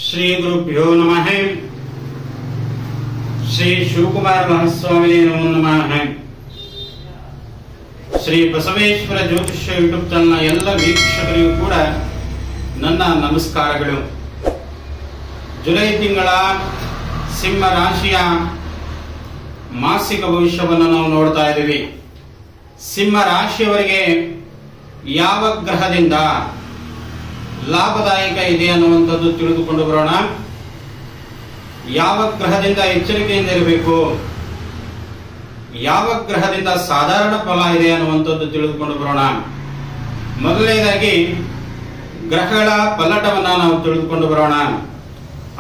ಶ್ರೀ ಗುರುಭ್ಯೋ ನಮಃ. ಶ್ರೀ ಶಿವಕುಮಾರ ಮಹಾಸ್ವಾಮಿ ನಮೋ ನಮಃ. ಶ್ರೀ ಬಸವೇಶ್ವರ ಜ್ಯೋತಿಷ್ಯ ಯೂಟ್ಯೂಬ್ ಚಾನಲ್ನ ಎಲ್ಲ ವೀಕ್ಷಕರಿಗೂ ಕೂಡ ನನ್ನ ನಮಸ್ಕಾರಗಳು. ಜುಲೈ ತಿಂಗಳ ಸಿಂಹ ರಾಶಿಯ ಮಾಸಿಕ ಭವಿಷ್ಯವನ್ನು ನಾವು ನೋಡ್ತಾ ಇದ್ದೀವಿ. ಸಿಂಹ ರಾಶಿಯವರಿಗೆ ಯಾವ ಗ್ರಹದಿಂದ ಲಾಭದಾಯಕ ಇದೆ ಅನ್ನುವಂಥದ್ದು ತಿಳಿದುಕೊಂಡು ಬರೋಣ. ಯಾವ ಗ್ರಹದಿಂದ ಎಚ್ಚರಿಕೆಯಿಂದ ಇರಬೇಕು, ಯಾವ ಗ್ರಹದಿಂದ ಸಾಧಾರಣ ಫಲ ಇದೆ ಅನ್ನುವಂಥದ್ದು ತಿಳಿದುಕೊಂಡು ಬರೋಣ. ಮೊದಲನೇದಾಗಿ ಗ್ರಹಗಳ ಪಲ್ಲಟವನ್ನ ನಾವು ತಿಳಿದುಕೊಂಡು ಬರೋಣ.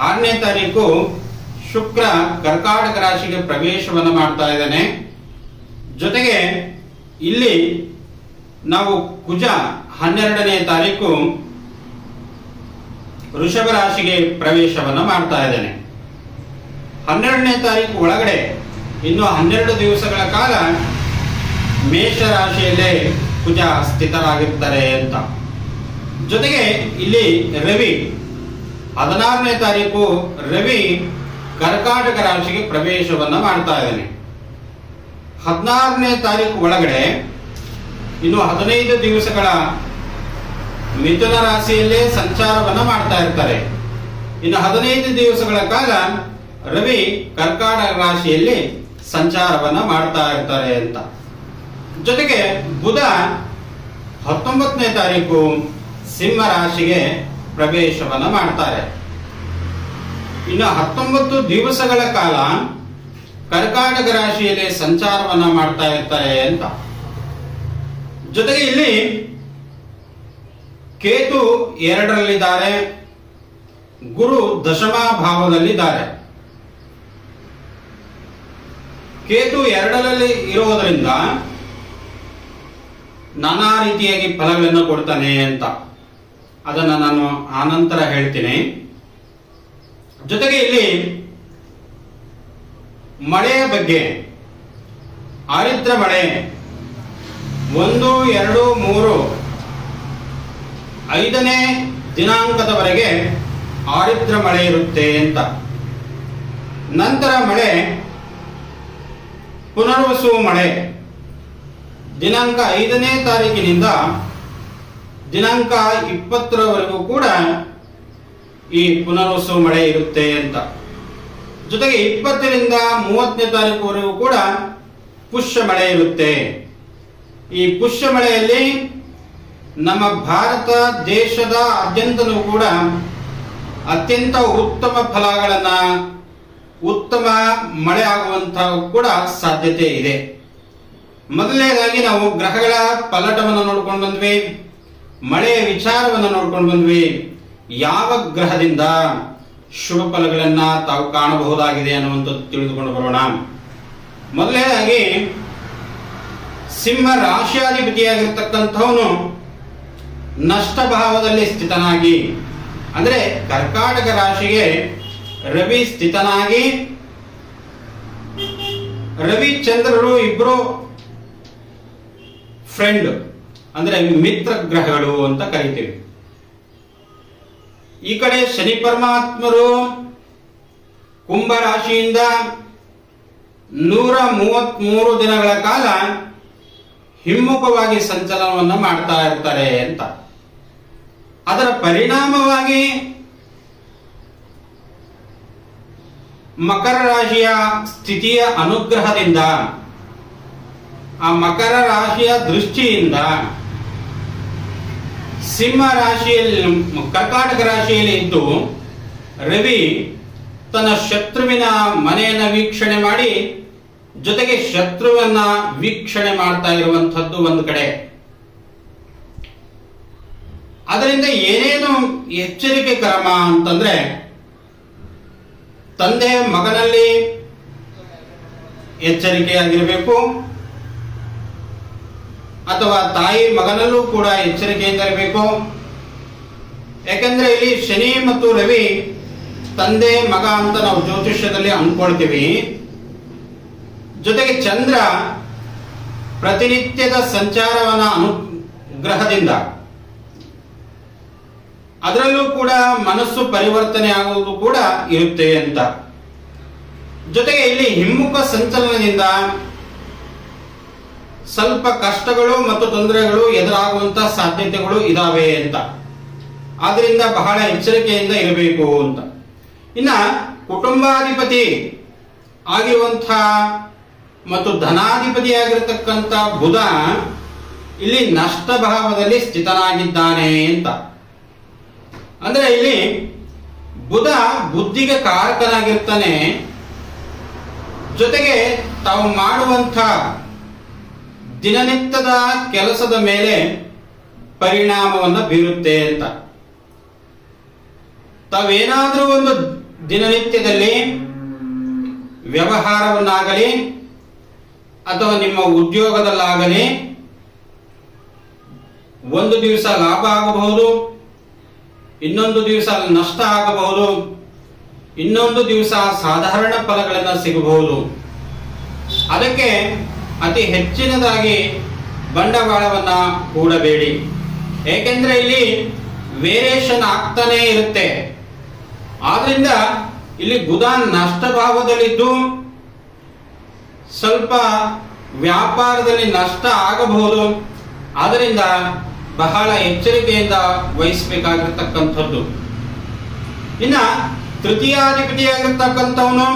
6ನೇ ತಾರೀಕು ಶುಕ್ರ ಕರ್ಕಾಟಕ ರಾಶಿಗೆ ಪ್ರವೇಶವನ್ನು ಮಾಡ್ತಾ ಇದ್ದಾನೆ. ಜೊತೆಗೆ ಇಲ್ಲಿ ನಾವು ಕುಜ 12ನೇ ತಾರೀಕು ವೃಷಭ ರಾಶಿಗೆ ಪ್ರವೇಶವನ್ನು ಮಾಡ್ತಾ ಇದ್ದೇನೆ. 12ನೇ ತಾರೀಕು ಒಳಗಡೆ ಇನ್ನು 12 ದಿವಸಗಳ ಕಾಲ ಮೇಷ ರಾಶಿಯಲ್ಲೇ ಕುಜ ಸ್ಥಿತರಾಗಿರ್ತಾರೆ ಅಂತ. ಜೊತೆಗೆ ಇಲ್ಲಿ ರವಿ 16ನೇ ತಾರೀಕು ರವಿ ಕರ್ಕಾಟಕ ರಾಶಿಗೆ ಪ್ರವೇಶವನ್ನು ಮಾಡ್ತಾ ಇದ್ದಾನೆ. 16ನೇ ತಾರೀಕು ಒಳಗಡೆ ಇನ್ನು 15 ದಿವಸಗಳ ಮಿಥುನ ರಾಶಿಯಲ್ಲೇ ಸಂಚಾರವನ್ನ ಮಾಡ್ತಾ ಇರ್ತಾರೆ. ಇನ್ನು 15 ದಿವಸಗಳ ಕಾಲ ರವಿ ಕರ್ಕಾಟಕ ರಾಶಿಯಲ್ಲಿ ಸಂಚಾರವನ್ನ ಮಾಡ್ತಾ ಇರ್ತಾರೆ ಅಂತ. ಜೊತೆಗೆ ಬುಧ 19ನೇ ತಾರೀಕು ಸಿಂಹ ರಾಶಿಗೆ ಪ್ರವೇಶವನ್ನ ಮಾಡ್ತಾರೆ. ಇನ್ನು 19 ದಿವಸಗಳ ಕಾಲ ಕರ್ಕಾಟಕ ರಾಶಿಯಲ್ಲಿ ಸಂಚಾರವನ್ನ ಮಾಡ್ತಾ ಇರ್ತಾರೆ ಅಂತ. ಜೊತೆಗೆ ಇಲ್ಲಿ ಕೇತು 2ರಲ್ಲಿದ್ದಾರೆ, ಗುರು ದಶಮ ಭಾವದಲ್ಲಿದ್ದಾರೆ. ಕೇತು 2ರಲ್ಲಿ ಇರುವುದರಿಂದ ನಾನಾ ರೀತಿಯಾಗಿ ಫಲಗಳನ್ನು ಕೊಡ್ತಾನೆ ಅಂತ. ಅದನ್ನ ನಾನು ಆನಂತರ ಹೇಳ್ತೀನಿ. ಜೊತೆಗೆ ಇಲ್ಲಿ ಮಳೆಯ ಬಗ್ಗೆ ಆರಿದ್ರ ಮಳೆ 1, 2, 3, 5ನೇ ದಿನಾಂಕದವರೆಗೆ ಆರಿದ್ರ ಮಳೆ ಇರುತ್ತೆ ಅಂತ. ನಂತರ ಮಳೆ ಪುನರ್ವಸು ಮಳೆ ದಿನಾಂಕ 5ನೇ ತಾರೀಕಿನಿಂದ ದಿನಾಂಕ 20ರವರೆಗೂ ಕೂಡ ಈ ಪುನರ್ವಸು ಮಳೆ ಇರುತ್ತೆ ಅಂತ. ಜೊತೆಗೆ 20ರಿಂದ 30ನೇ ತಾರೀಕುವರೆಗೂ ಕೂಡ ಪುಷ್ಯ ಮಳೆ ಇರುತ್ತೆ. ಈ ಪುಷ್ಯ ಮಳೆಯಲ್ಲಿ ನಮ್ಮ ಭಾರತ ದೇಶದ ಆದ್ಯಂತನೂ ಕೂಡ ಅತ್ಯಂತ ಉತ್ತಮ ಫಲಗಳನ್ನ, ಉತ್ತಮ ಮಳೆ ಆಗುವಂತಹ ಕೂಡ ಸಾಧ್ಯತೆ ಇದೆ. ಮೊದಲನೇದಾಗಿ ನಾವು ಗ್ರಹಗಳ ಪಲ್ಲಟವನ್ನು ನೋಡ್ಕೊಂಡು ಬಂದ್ವಿ, ಮಳೆಯ ವಿಚಾರವನ್ನು ನೋಡ್ಕೊಂಡು ಬಂದ್ವಿ. ಯಾವ ಗ್ರಹದಿಂದ ಶುಭ ಫಲಗಳನ್ನ ತಾವು ಕಾಣಬಹುದಾಗಿದೆ ಅನ್ನುವಂಥದ್ದು ತಿಳಿದುಕೊಂಡು ಬರೋಣ. ಮೊದಲನೇದಾಗಿ ಸಿಂಹ ರಾಶಿಯಾಧಿಪತಿಯಾಗಿರ್ತಕ್ಕಂಥವನು ನಷ್ಟ ಭಾವದಲ್ಲಿ ಸ್ಥಿತನಾಗಿ, ಅಂದ್ರೆ ಕರ್ಕಾಟಕ ರಾಶಿಗೆ ರವಿ ಸ್ಥಿತನಾಗಿ, ರವಿ ಚಂದ್ರರು ಇಬ್ರು ಫ್ರೆಂಡ್, ಅಂದ್ರೆ ಮಿತ್ರ ಗ್ರಹಗಳು ಅಂತ ಕರಿತೀವಿ. ಈ ಕಡೆ ಶನಿ ಪರಮಾತ್ಮರು ಕುಂಭ ರಾಶಿಯಿಂದ 133 ದಿನಗಳ ಕಾಲ ಹಿಮ್ಮುಖವಾಗಿ ಸಂಚಲನವನ್ನ ಮಾಡ್ತಾ ಇರ್ತಾರೆ ಅಂತ. ಅದರ ಪರಿಣಾಮವಾಗಿ ಮಕರ ರಾಶಿಯ ಸ್ಥಿತಿಯ ಅನುಗ್ರಹದಿಂದ, ಆ ಮಕರ ರಾಶಿಯ ದೃಷ್ಟಿಯಿಂದ ಸಿಂಹ ರಾಶಿಯಲ್ಲಿ, ಕರ್ಕಾಟಕ ರಾಶಿಯಲ್ಲಿ ಇದ್ದು ರವಿ ತನ್ನ ಶತ್ರುವಿನ ಮನೆಯನ್ನ ವೀಕ್ಷಣೆ ಮಾಡಿ, ಜೊತೆಗೆ ಶತ್ರುವನ್ನ ವೀಕ್ಷಣೆ ಮಾಡ್ತಾ ಇರುವಂತಹದ್ದು ಒಂದು ಕಡೆ. ಅದರಿಂದ ಏನೇನು ಎಚ್ಚರಿಕೆ ಕ್ರಮ ಅಂತಂದ್ರೆ, ತಂದೆ ಮಗನಲ್ಲಿ ಎಚ್ಚರಿಕೆಯಾಗಿರಬೇಕು, ಅಥವಾ ತಾಯಿ ಮಗನಲ್ಲೂ ಕೂಡ ಎಚ್ಚರಿಕೆಯಿಂದ ಇರಬೇಕು. ಯಾಕಂದ್ರೆ ಇಲ್ಲಿ ಶನಿ ಮತ್ತು ರವಿ ತಂದೆ ಮಗ ಅಂತ ನಾವು ಜ್ಯೋತಿಷ್ಯದಲ್ಲಿ ಅಂದ್ಕೊಳ್ತೀವಿ. ಜೊತೆಗೆ ಚಂದ್ರ ಪ್ರತಿನಿತ್ಯದ ಸಂಚಾರವನ್ನ ಅನುಗ್ರಹದಿಂದ ಅದರಲ್ಲೂ ಕೂಡ ಮನಸ್ಸು ಪರಿವರ್ತನೆ ಆಗುವುದು ಕೂಡ ಇರುತ್ತೆ ಅಂತ. ಜೊತೆಗೆ ಇಲ್ಲಿ ಹಿಮ್ಮುಖ ಸಂಚಲನದಿಂದ ಸ್ವಲ್ಪ ಕಷ್ಟಗಳು ಮತ್ತು ತೊಂದರೆಗಳು ಎದುರಾಗುವಂತಹ ಸಾಧ್ಯತೆಗಳು ಇದಾವೆ ಅಂತ. ಆದ್ರಿಂದ ಬಹಳ ಎಚ್ಚರಿಕೆಯಿಂದ ಇರಬೇಕು ಅಂತ. ಇನ್ನ ಕುಟುಂಬಾಧಿಪತಿ ಆಗಿರುವಂತಹ ಮತ್ತು ಧನಾಧಿಪತಿಯಾಗಿರತಕ್ಕಂಥ ಬುಧ ಇಲ್ಲಿ ನಷ್ಟ ಭಾವದಲ್ಲಿ ಸ್ಥಿತನಾಗಿದ್ದಾನೆ ಅಂತ. ಅಂದ್ರೆ ಇಲ್ಲಿ ಬುಧ ಬುದ್ಧಿಗೆ ಕಾರಕನಾಗಿರ್ತಾನೆ. ಜೊತೆಗೆ ತಾವು ಮಾಡುವಂಥ ದಿನನಿತ್ಯದ ಕೆಲಸದ ಮೇಲೆ ಪರಿಣಾಮವನ್ನು ಬೀರುತ್ತೆ ಅಂತ. ತಾವೇನಾದರೂ ಒಂದು ದಿನನಿತ್ಯದಲ್ಲಿ ವ್ಯವಹಾರವನ್ನಾಗಲಿ ಅಥವಾ ನಿಮ್ಮ ಉದ್ಯೋಗದಲ್ಲಾಗಲಿ ಒಂದು ದಿವಸ ಲಾಭ ಆಗಬಹುದು, ಇನ್ನೊಂದು ದಿವಸ ನಷ್ಟ ಆಗಬಹುದು, ಇನ್ನೊಂದು ದಿವಸ ಸಾಧಾರಣ ಫಲಗಳನ್ನು ಸಿಗಬಹುದು. ಅದಕ್ಕೆ ಅತಿ ಹೆಚ್ಚಿನದಾಗಿ ಬಂಡವಾಳವನ್ನ ಹೂಡಬೇಡಿ. ಏಕೆಂದ್ರೆ ಇಲ್ಲಿ ವೇರಿಯೇಷನ್ ಆಗ್ತಾನೆ ಇರುತ್ತೆ. ಆದ್ರಿಂದ ಇಲ್ಲಿ ಬುಧ ನಷ್ಟ ಭಾವದಲ್ಲಿದ್ದು ಸ್ವಲ್ಪ ವ್ಯಾಪಾರದಲ್ಲಿ ನಷ್ಟ ಆಗಬಹುದು. ಆದ್ದರಿಂದ ಬಹಳ ಎಚ್ಚರಿಕೆಯಿಂದ ವಹಿಸಬೇಕಾಗಿರ್ತಕ್ಕಂಥದ್ದು. ಇನ್ನ ತೃತೀಯಾಧಿಪತಿಯಾಗಿರ್ತಕ್ಕಂಥವನು,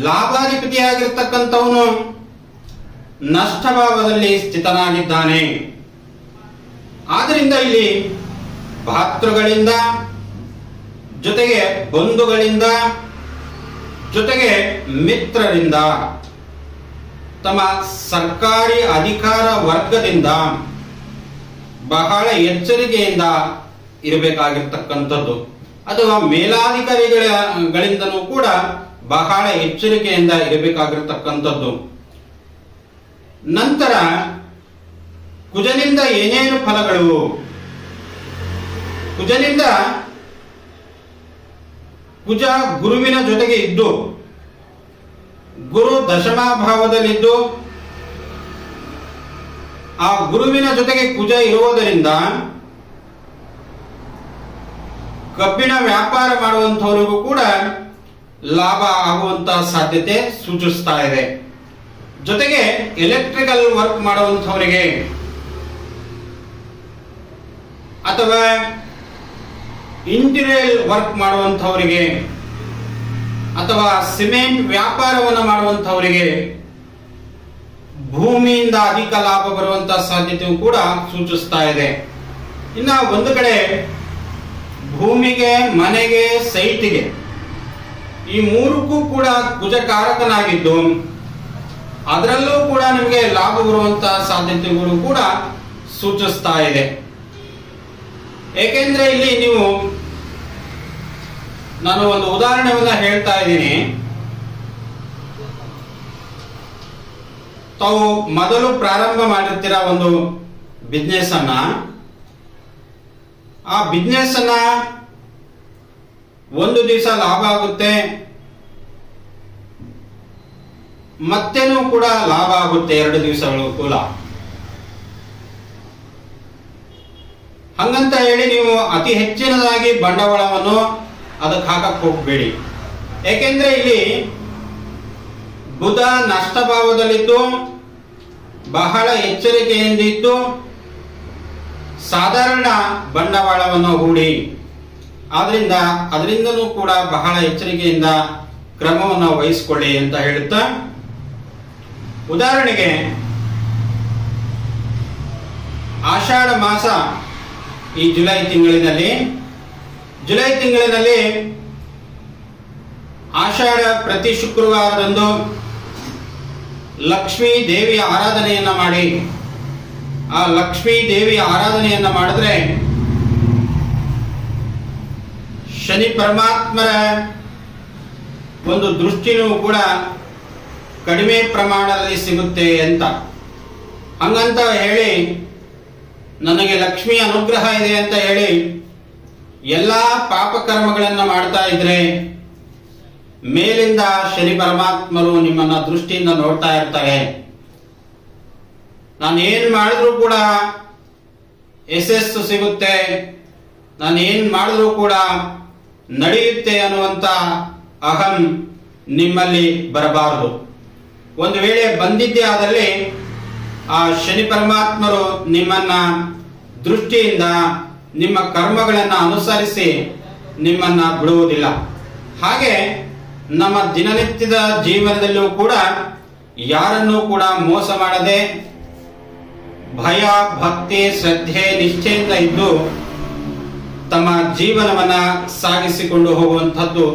ಲಾಭಾಧಿಪತಿಯಾಗಿರ್ತಕ್ಕಂಥವನು ನಷ್ಟ ಭಾವದಲ್ಲಿ ಸ್ಥಿತನಾಗಿದ್ದಾನೆ. ಆದ್ದರಿಂದ ಇಲ್ಲಿ ಭಾತೃಗಳಿಂದ, ಜೊತೆಗೆ ಬಂಧುಗಳಿಂದ, ಜೊತೆಗೆ ಮಿತ್ರರಿಂದ, ತಮ್ಮ ಸರ್ಕಾರಿ ಅಧಿಕಾರ ವರ್ಗದಿಂದ ಬಹಳ ಎಚ್ಚರಿಕೆಯಿಂದ ಇರಬೇಕಾಗಿರ್ತಕ್ಕಂಥದ್ದು. ಅಥವಾ ಮೇಲಾಧಿಕಾರಿಗಳಿಂದನೂ ಕೂಡ ಬಹಳ ಎಚ್ಚರಿಕೆಯಿಂದ ಇರಬೇಕಾಗಿರ್ತಕ್ಕಂಥದ್ದು. ನಂತರ ಕುಜನಿಂದ ಏನೇನು ಫಲಗಳು? ಕುಜ ಗುರುವಿನ ಜೊತೆಗೆ ಇದ್ದು, ಗುರು ದಶಮಾಭಾವದಲ್ಲಿದ್ದು, ಆ ಗುರುವಿನ ಜೊತೆಗೆ ಕುಜ ಇರುವುದರಿಂದ ಕಬ್ಬಿಣ ವ್ಯಾಪಾರ ಮಾಡುವಂತವರಿಗೂ ಕೂಡ ಲಾಭ ಆಗುವಂತಹ ಸಾಧ್ಯತೆ ಸೂಚಿಸ್ತಾ ಇದೆ. ಜೊತೆಗೆ ಎಲೆಕ್ಟ್ರಿಕಲ್ ವರ್ಕ್ ಮಾಡುವಂತವರಿಗೆ ಅಥವಾ ಇಂಟೀರಿಯರ್ ವರ್ಕ್ ಮಾಡುವಂತವರಿಗೆ ಅಥವಾ ಸಿಮೆಂಟ್ ವ್ಯಾಪಾರವನ್ನು ಮಾಡುವಂತವರಿಗೆ ಭೂಮಿಯಿಂದ ಅಧಿಕ ಲಾಭ ಬರುವಂತಹ ಸಾಧ್ಯತೆಯು ಕೂಡ ಸೂಚಿಸ್ತಾ ಇದೆ. ಇನ್ನ ಒಂದು ಕಡೆ ಭೂಮಿಗೆ, ಮನೆಗೆ, ಸೈಟಿಗೆ ಈ ಮೂರಕ್ಕೂ ಕೂಡ ಕುಜಕಾರಕನಾಗಿದ್ದು ಅದರಲ್ಲೂ ಕೂಡ ನಿಮಗೆ ಲಾಭ ಬರುವಂತಹ ಸಾಧ್ಯತೆಗಳು ಕೂಡ ಸೂಚಿಸ್ತಾ ಇದೆ. ಏಕೆಂದ್ರೆ ಇಲ್ಲಿ ನೀವು, ನಾನು ಒಂದು ಉದಾಹರಣೆಯನ್ನ ಹೇಳ್ತಾ ಇದ್ದೀನಿ. ತಾವು ಮೊದಲು ಪ್ರಾರಂಭ ಮಾಡಿರ್ತೀರ ಒಂದು ಬಿಸ್ನೆಸ್ ಅನ್ನ. ಆ ಬಿಸ್ನೆಸ್ ಅನ್ನ ಒಂದು ದಿವಸ ಲಾಭ ಆಗುತ್ತೆ, ಮತ್ತೇನೂ ಕೂಡ ಲಾಭ ಆಗುತ್ತೆ 2 ದಿವಸಗಳು ಕೂಡ. ಹಂಗಂತ ಹೇಳಿ ನೀವು ಅತಿ ಹೆಚ್ಚಿನದಾಗಿ ಬಂಡವಾಳವನ್ನು ಅದಕ್ಕೆ ಹಾಕಕ್ಕೆ ಹೋಗಬೇಡಿ. ಏಕೆಂದ್ರೆ ಇಲ್ಲಿ ಬುಧ ನಷ್ಟ ಭಾವದಲ್ಲಿದ್ದು ಬಹಳ ಎಚ್ಚರಿಕೆಯಿಂದಿದ್ದು ಸಾಧಾರಣ ಬಂಡವಾಳವನ್ನು ಹೂಡಿ. ಆದ್ರಿಂದ ಅದರಿಂದನೂ ಕೂಡ ಬಹಳ ಎಚ್ಚರಿಕೆಯಿಂದ ಕ್ರಮವನ್ನು ವಹಿಸಿಕೊಳ್ಳಿ ಅಂತ ಹೇಳುತ್ತಾ, ಉದಾಹರಣೆಗೆ ಆಷಾಢ ಮಾಸ ಈ ಜುಲೈ ತಿಂಗಳಿನಲ್ಲಿ ಆಷಾಢ ಪ್ರತಿ ಶುಕ್ರವಾರದಂದು ಲಕ್ಷ್ಮೀ ದೇವಿಯ ಆರಾಧನೆಯನ್ನ ಮಾಡಿ, ಆ ಲಕ್ಷ್ಮೀ ದೇವಿಯ ಆರಾಧನೆಯನ್ನ ಮಾಡಿದ್ರೆ ಶನಿ ಪರಮಾತ್ಮರ ಒಂದು ದೃಷ್ಟಿನೂ ಕೂಡ ಕಡಿಮೆ ಪ್ರಮಾಣದಲ್ಲಿ ಸಿಗುತ್ತೆ ಅಂತ. ಹಂಗಂತ ಹೇಳಿ ನನಗೆ ಲಕ್ಷ್ಮಿ ಅನುಗ್ರಹ ಇದೆ ಅಂತ ಹೇಳಿ ಎಲ್ಲಾ ಪಾಪಕರ್ಮಗಳನ್ನ ಮಾಡ್ತಾ ಇದ್ರೆ ಮೇಲಿಂದ ಶನಿ ಪರಮಾತ್ಮರು ನಿಮ್ಮನ್ನ ದೃಷ್ಟಿಯಿಂದ ನೋಡ್ತಾ ಇರ್ತಾರೆ. ನಾನು ಏನ್ ಮಾಡಿದ್ರು ಕೂಡ ಯಶಸ್ಸು ಸಿಗುತ್ತೆ, ನಾನು ಏನ್ ಮಾಡಿದ್ರೂ ಕೂಡ ನಡೆಯುತ್ತೆ ಅನ್ನುವಂತ ಅಹಂ ನಿಮ್ಮಲ್ಲಿ ಬರಬಾರದು. ಒಂದು ವೇಳೆ ಬಂದಿದ್ದೇ ಆದಲ್ಲಿ ಆ ಶನಿ ಪರಮಾತ್ಮರು ನಿಮ್ಮನ್ನ ದೃಷ್ಟಿಯಿಂದ ನಿಮ್ಮ ಕರ್ಮಗಳನ್ನು ಅನುಸರಿಸಿ ನಿಮ್ಮನ್ನ ಬಿಡುವುದಿಲ್ಲ. ಹಾಗೆ ನಮ್ಮ ದಿನನಿತ್ಯದ ಜೀವನದಲ್ಲೂ ಕೂಡ ಯಾರನ್ನೂ ಕೂಡ ಮೋಸ ಮಾಡದೆ ಭಯ, ಭಕ್ತಿ, ಶ್ರದ್ಧೆ, ನಿಷ್ಠೆಯಿಂದ ಇದ್ದು ತಮ್ಮ ಜೀವನವನ್ನ ಸಾಗಿಸಿಕೊಂಡು ಹೋಗುವಂಥದ್ದು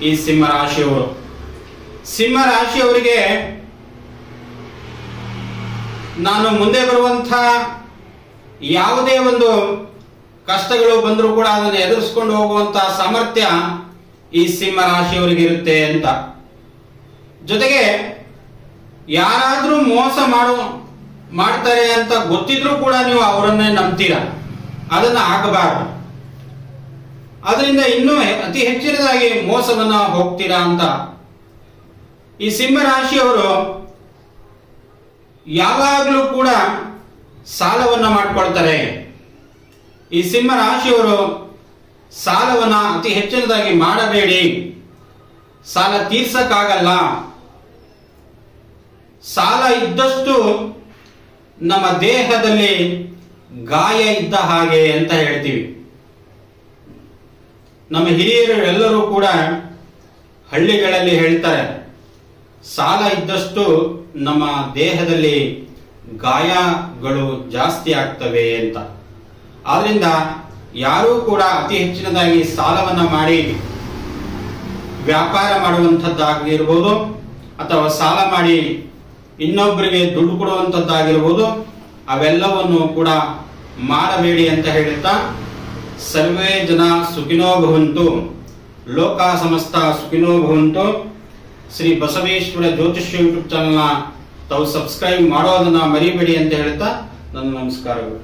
ಈ ಸಿಂಹರಾಶಿಯವರು. ಸಿಂಹರಾಶಿಯವರಿಗೆ ನಾನು ಮುಂದೆ ಬರುವಂಥ ಯಾವುದೇ ಒಂದು ಕಷ್ಟಗಳು ಬಂದರೂ ಕೂಡ ಅದನ್ನು ಎದುರಿಸ್ಕೊಂಡು ಹೋಗುವಂತ ಸಾಮರ್ಥ್ಯ ಈ ಸಿಂಹರಾಶಿಯವರಿಗೆ ಇರುತ್ತೆ ಅಂತ. ಜೊತೆಗೆ ಯಾರಾದ್ರೂ ಮೋಸ ಮಾಡ್ತಾರೆ ಅಂತ ಗೊತ್ತಿದ್ರೂ ಕೂಡ ನೀವು ಅವರನ್ನೇ ನಂಬ್ತೀರಾ, ಅದನ್ನ ಆಗಬಾರದು. ಅದರಿಂದ ಇನ್ನೂ ಅತಿ ಹೆಚ್ಚಿನದಾಗಿ ಮೋಸವನ್ನ ಹೋಗ್ತೀರಾ ಅಂತ. ಈ ಸಿಂಹರಾಶಿಯವರು ಯಾವಾಗಲೂ ಕೂಡ ಸಾಲವನ್ನ ಮಾಡ್ಕೊಳ್ತಾರೆ. ಈ ಸಿಂಹರಾಶಿಯವರು ಸಾಲವನ್ನ ಅತಿ ಹೆಚ್ಚಿನದಾಗಿ ಮಾಡಬೇಡಿ. ಸಾಲ ತೀರ್ಸಕ್ಕಾಗಲ್ಲ. ಸಾಲ ಇದ್ದಷ್ಟು ನಮ್ಮ ದೇಹದಲ್ಲಿ ಗಾಯ ಇದ್ದ ಹಾಗೆ ಅಂತ ಹೇಳ್ತೀವಿ. ನಮ್ಮ ಹಿರಿಯರು ಎಲ್ಲರೂ ಕೂಡ ಹಳ್ಳಿಗಳಲ್ಲಿ ಹೇಳ್ತಾರೆ, ಸಾಲ ಇದ್ದಷ್ಟು ನಮ್ಮ ದೇಹದಲ್ಲಿ ಗಾಯಗಳು ಜಾಸ್ತಿ ಆಗ್ತವೆ ಅಂತ. ಆದ್ರಿಂದ ಯಾರೂ ಕೂಡ ಅತಿ ಹೆಚ್ಚಿನದಾಗಿ ಸಾಲವನ್ನ ಮಾಡಿ ವ್ಯಾಪಾರ ಮಾಡುವಂಥದ್ದಾಗಿರ್ಬೋದು ಅಥವಾ ಸಾಲ ಮಾಡಿ ಇನ್ನೊಬ್ಬರಿಗೆ ದುಡ್ಡು ಕೊಡುವಂಥದ್ದಾಗಿರ್ಬೋದು, ಅವೆಲ್ಲವನ್ನು ಕೂಡ ಮಾಡಬೇಡಿ ಅಂತ ಹೇಳುತ್ತಾ, ಸರ್ವೇ ಜನ ಸುಖಿನೋ ಭವಂತು, ಲೋಕ ಸಮಸ್ತ ಸುಖಿನೋ ಭವಂತು. ಶ್ರೀ ಬಸವೇಶ್ವರ ಜ್ಯೋತಿಷ್ಯ ಯೂಟ್ಯೂಬ್ ಚಾನಲ್ನ ತಾವು ಸಬ್ಸ್ಕ್ರೈಬ್ ಮಾಡೋದನ್ನ ಮರಿಬೇಡಿ ಅಂತ ಹೇಳ್ತಾ ನನ್ನ ನಮಸ್ಕಾರಗಳು.